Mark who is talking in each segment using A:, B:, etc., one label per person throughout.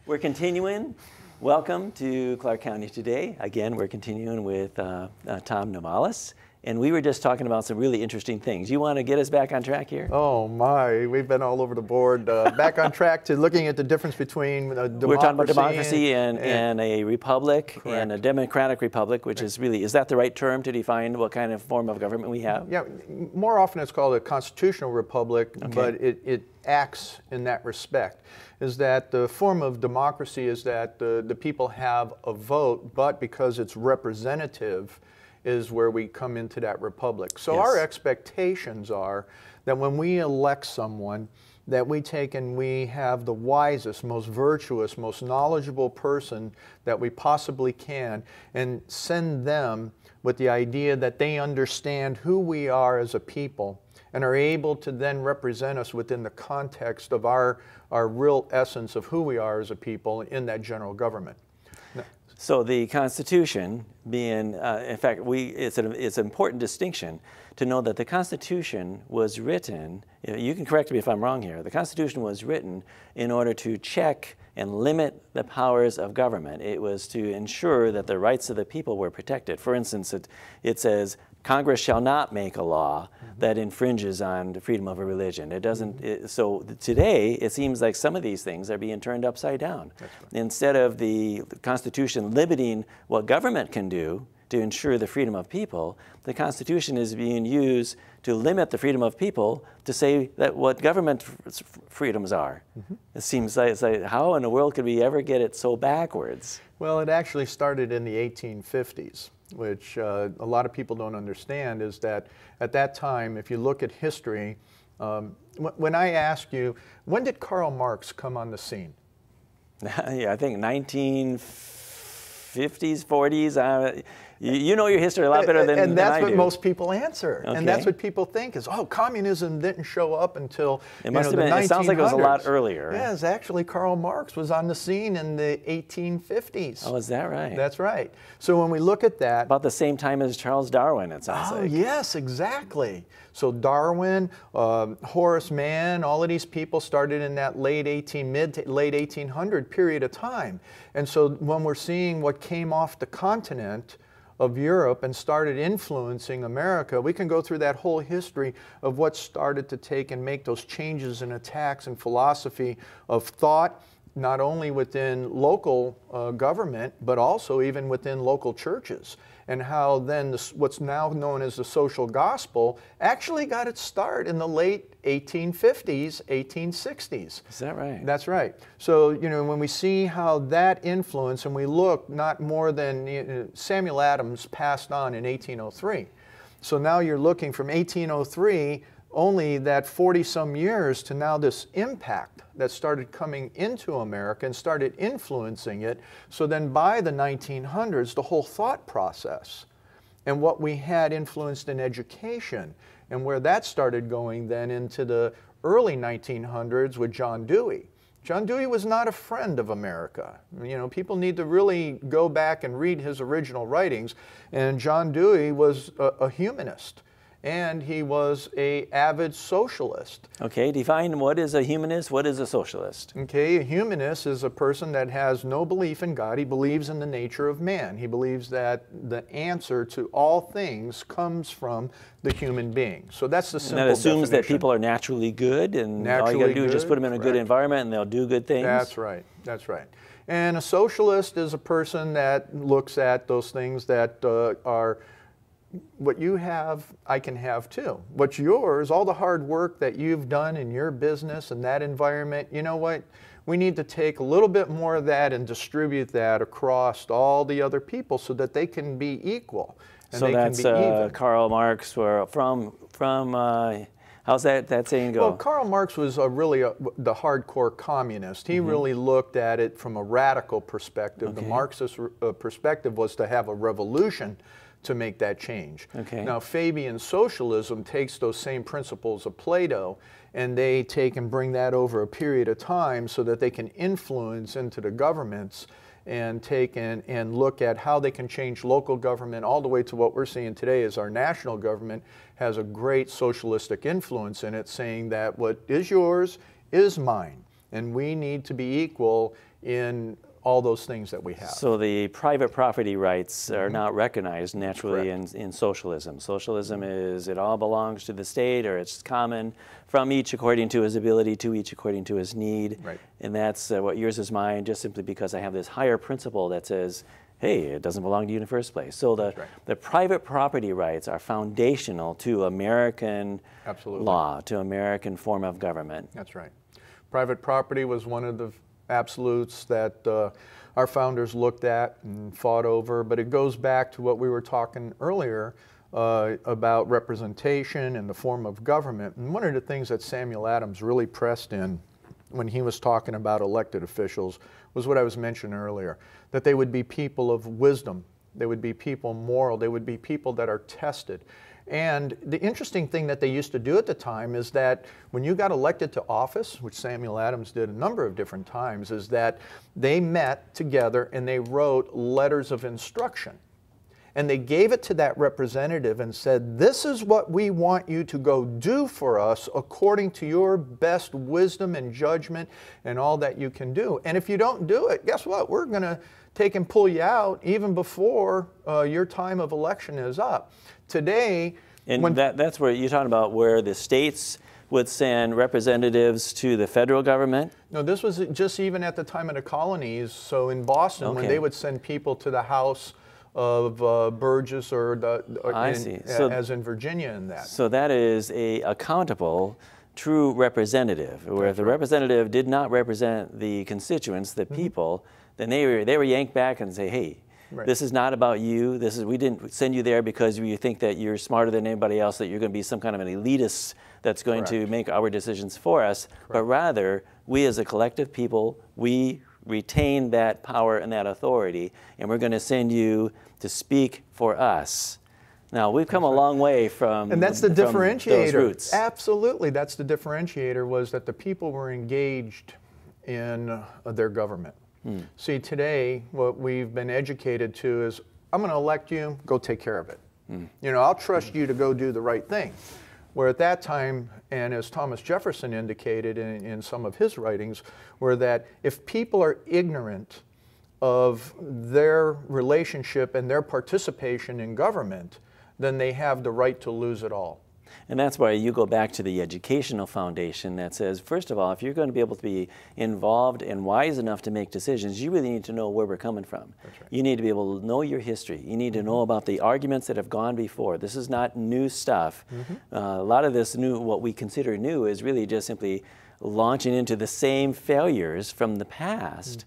A: We're continuing. Welcome to Clark County Today. Again, we're continuing with Tom Niewulis. And we were just talking about some really interesting things. You want to get us back on track here?
B: Oh my, we've been all over the board. Back on track to looking at the difference between democracy.
A: We're talking about democracy and a republic.
B: Correct.
A: And a democratic republic, which is really, is that the right term to define what kind of form of government we have?
B: Yeah, more often it's called a constitutional republic,
A: Okay.
B: but it acts in that respect. Is that the form of democracy is that the people have a vote, but because it's representative, is where we come into that republic. So
A: Yes.
B: our expectations are that when we elect someone, that we take and we have the wisest, most virtuous, most knowledgeable person that we possibly can, and send them with the idea that they understand who we are as a people and are able to then represent us within the context of our real essence of who we are as a people in that general government.
A: So the Constitution being, in fact, it's an important distinction to know that the Constitution was written, you can correct me if I'm wrong here, the Constitution was written in order to check and limit the powers of government. It was to ensure that the rights of the people were protected. For instance, it says, Congress shall not make a law that infringes on the freedom of a religion. It doesn't, so today it seems like some of these things are being turned upside down.
B: Right.
A: Instead of the Constitution limiting what government can do to ensure the freedom of people, the Constitution is being used to limit the freedom of people to say that what government freedoms are. It seems like, it's like, how in the world could we ever get it so backwards?
B: Well, it actually started in the 1850s. Which a lot of people don't understand, is that at that time, if you look at history, when I ask you, when did Karl Marx come on the scene?
A: Yeah, I think 1950s, 40s. You know your history a lot better than I do.
B: And that's what most people answer.
A: Okay.
B: And that's what people think is, oh, communism didn't show up until
A: it must have
B: the
A: been,
B: 1900s.
A: It sounds like it was a lot earlier.
B: Yes, actually Karl Marx was on the scene in the 1850s.
A: Oh, is that right?
B: That's right. So when we look at that.
A: About the same time as Charles Darwin, it sounds like.
B: Oh, yes, exactly. So Darwin, Horace Mann, all of these people started in that mid to late 1800 period of time. And so when we're seeing what came off the continent of Europe and started influencing America, we can go through that whole history of what started to take and make those changes in attacks and philosophy of thought, not only within local government, but also even within local churches. And how then what's now known as the social gospel actually got its start in the late 1850s, 1860s.
A: Is that right?
B: That's right. So, you know, when we see how that influence, and we look not more than Samuel Adams passed on in 1803. So now you're looking from 1803, only that 40-some years to now this impact that started coming into America and started influencing it. So then by the 1900s, the whole thought process and what we had influenced in education and where that started going then into the early 1900s with John Dewey. John Dewey was not a friend of America. You know, people need to really go back and read his original writings. And John Dewey was a humanist. And he was an avid socialist.
A: Okay, define what is a humanist, what is a socialist?
B: Okay, a humanist is a person that has no belief in God. He believes in the nature of man. He believes that the answer to all things comes from the human being. So that's the simple
A: And that assumes
B: definition.
A: that people are naturally good, and all you got to do is just put them in a good environment and they'll do good things?
B: That's right, that's right. And a socialist is a person that looks at those things that are what you have, I can have too. What's yours, all the hard work that you've done in your business and that environment, you know what? We need to take a little bit more of that and distribute that across all the other people so that they can be equal. And
A: so
B: they
A: that's
B: can be even.
A: Karl Marx from how's that saying go?
B: Well, Karl Marx was really the hardcore communist. He really looked at it from a radical perspective.
A: Okay.
B: The Marxist perspective was to have a revolution to make that change.
A: Okay.
B: Now, Fabian socialism takes those same principles of Plato and they take and bring that over a period of time so that they can influence into the governments and take and look at how they can change local government all the way to what we're seeing today is our national government has a great socialistic influence in it, saying that what is yours is mine. and we need to be equal in all those things that we have.
A: So the private property rights are not recognized naturally in socialism. Socialism is it all belongs to the state, or it's common from each according to his ability, to each according to his need.
B: Right.
A: And that's what yours is mine, just simply because I have this higher principle that says, hey, it doesn't belong to you in the first place. So the private property rights are foundational to American law, to American form of government.
B: That's right. Private property was one of the absolutes that our founders looked at and fought over, but it goes back to what we were talking earlier about representation and the form of government. And one of the things that Samuel Adams really pressed in when he was talking about elected officials was what I was mentioning earlier, that they would be people of wisdom, they would be people moral, they would be people that are tested. And the interesting thing that they used to do at the time is that when you got elected to office, which Samuel Adams did a number of different times, is that they met together and they wrote letters of instruction. And they gave it to that representative and said, this is what we want you to go do for us according to your best wisdom and judgment and all that you can do. And if you don't do it, guess what? We're going to take and pull you out even before your time of election is up. Today,
A: and that's where you're talking about where the states would send representatives to the federal government?
B: No, this was just even at the time of the colonies. So in Boston, when they would send people to the House of Burgess as in Virginia and that.
A: So that is a accountable, true representative, where if the representative did not represent the constituents, the people, then they were yanked back and say, hey, this is not about you. We didn't send you there because you think that you're smarter than anybody else, that you're going to be some kind of an elitist that's going to make our decisions for us, but rather we as a collective people, we retain that power and that authority, and we're going to send you to speak for us. Now, we've come a long way from
B: and that's the differentiator.
A: Those roots.
B: Absolutely, that's the differentiator, was that the people were engaged in their government. See, today, what we've been educated to is, I'm going to elect you, go take care of it. You know, I'll trust you to go do the right thing. Where at that time, and as Thomas Jefferson indicated in some of his writings, were that if people are ignorant of their relationship and their participation in government, then they have the right to lose it all.
A: And that's why you go back to the educational foundation that says, first of all, if you're going to be able to be involved and wise enough to make decisions, you really need to know where we're coming from.
B: That's right.
A: You need to be able to know your history. You need to know about the arguments that have gone before. This is not new stuff. A lot of this new, what we consider new, is really just simply launching into the same failures from the past.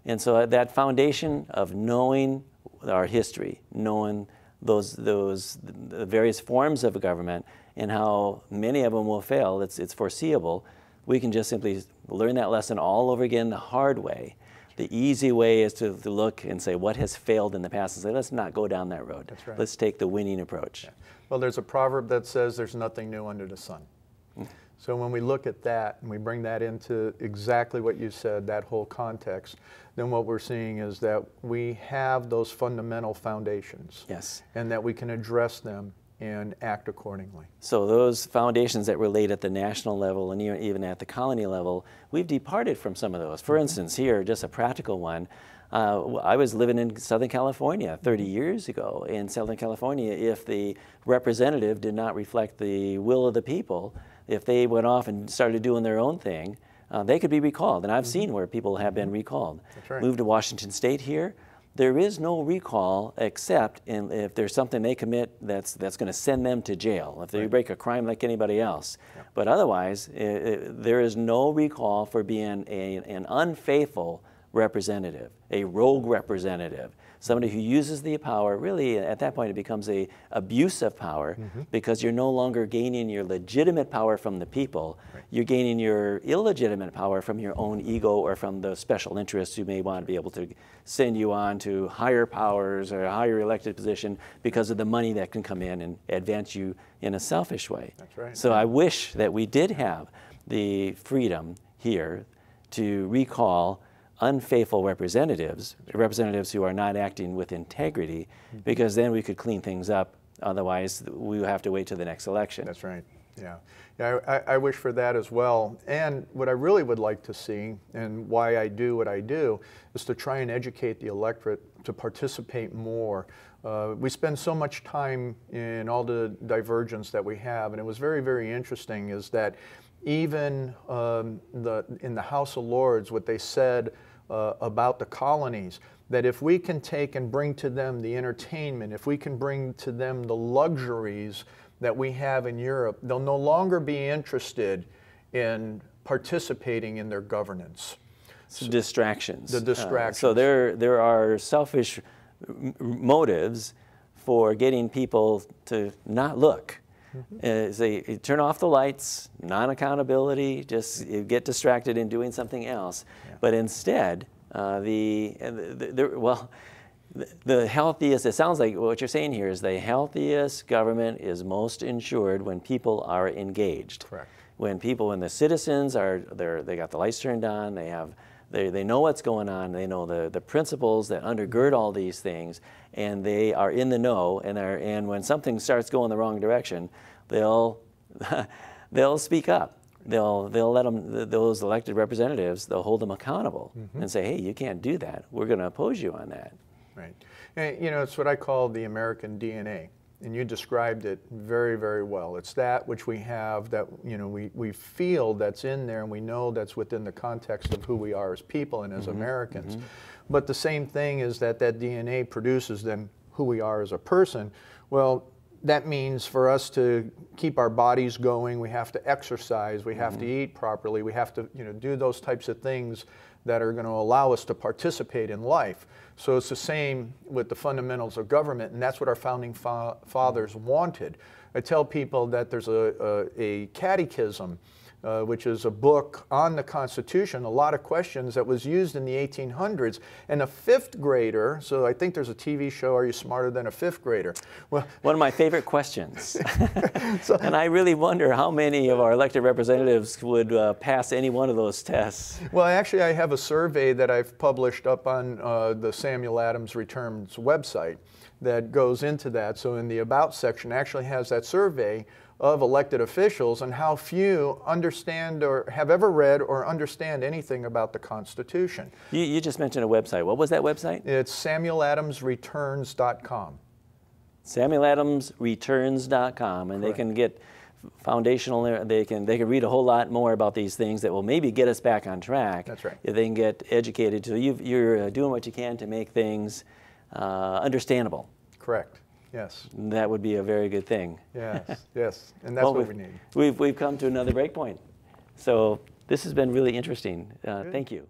A: And so that foundation of knowing our history, knowing the various forms of government and how many of them will fail, it's foreseeable. We can just simply learn that lesson all over again the hard way. The easy way is to look and say what has failed in the past and say, let's not go down that road.
B: That's right.
A: Let's take the winning approach.
B: Well, there's a proverb that says there's nothing new under the sun. So when we look at that and we bring that into exactly what you said, that whole context, then what we're seeing is that we have those fundamental foundations.
A: Yes.
B: And that we can address them and act accordingly.
A: So those foundations that were laid at the national level and even at the colony level, we've departed from some of those. For instance, here, just a practical one, I was living in Southern California 30 years ago. In Southern California, if the representative did not reflect the will of the people, if they went off and started doing their own thing, they could be recalled. And I've seen where people have been recalled.
B: That's right.
A: Moved to Washington State here, there is no recall except if there's something they commit that's going to send them to jail, if they break a crime like anybody else. But otherwise, there is no recall for being an unfaithful representative, a rogue representative, somebody who uses the power. Really, at that point, it becomes an abuse of power because you're no longer gaining your legitimate power from the people. You're gaining your illegitimate power from your own ego or from the special interests who may want to be able to send you on to higher powers or a higher elected position because of the money that can come in and advance you in a selfish way.
B: That's right.
A: So I wish that we did have the freedom here to recall unfaithful representatives, representatives who are not acting with integrity, because then we could clean things up. Otherwise, we have to wait till the next election.
B: That's right. Yeah, yeah. I wish for that as well. And what I really would like to see, and why I do what I do, is to try and educate the electorate to participate more. We spend so much time in all the divergence that we have, and it was very, very interesting is that even in the House of Lords, what they said about the colonies, that if we can take and bring to them the entertainment, if we can bring to them the luxuries that we have in Europe, they'll no longer be interested in participating in their governance.
A: So distractions.
B: The distractions.
A: So there are selfish motives for getting people to not look. Say, turn off the lights, non-accountability, just get distracted in doing something else. Yeah. But instead, the healthiest, it sounds like what you're saying here is the healthiest government is most ensured when people are engaged.
B: Correct.
A: When the citizens are, they got the lights turned on, they know what's going on, they know the principles that undergird all these things, and they are in the know, and when something starts going the wrong direction, they'll speak up. They'll let those elected representatives, they'll hold them accountable and say, hey, you can't do that. We're going to oppose you on that.
B: Right. And, you know, it's what I call the American DNA. And you described it very, very well. It's that which we have that, you know, we feel that's in there, and we know that's within the context of who we are as people and as Americans. But the same thing is that DNA produces then who we are as a person. Well, that means for us to keep our bodies going, we have to exercise, we have to eat properly, we have to, you know, do those types of things that are going to allow us to participate in life. So it's the same with the fundamentals of government, and that's what our founding fathers wanted. I tell people that there's a catechism, which is a book on the Constitution, a lot of questions that was used in the 1800s, and a fifth grader, so I think there's a TV show, Are You Smarter Than a Fifth Grader? Well,
A: one of my favorite questions. And I really wonder how many of our elected representatives would pass any one of those tests.
B: Well, actually, I have a survey that I've published up on the Samuel Adams Returns website that goes into that. So in the About section actually has that survey of elected officials and how few understand or have ever read or understand anything about the Constitution.
A: You just mentioned a website. What was that website?
B: It's SamuelAdamsReturns.com.
A: SamuelAdamsReturns.com, and
B: Correct.
A: They can get foundational, they can read a whole lot more about these things that will maybe get us back on track.
B: That's right.
A: If they can get educated. So you're doing what you can to make things understandable.
B: Correct. Yes.
A: That would be a very good thing.
B: Yes, yes, and that's what we need.
A: We've come to another break point. So this has been really interesting. Thank you.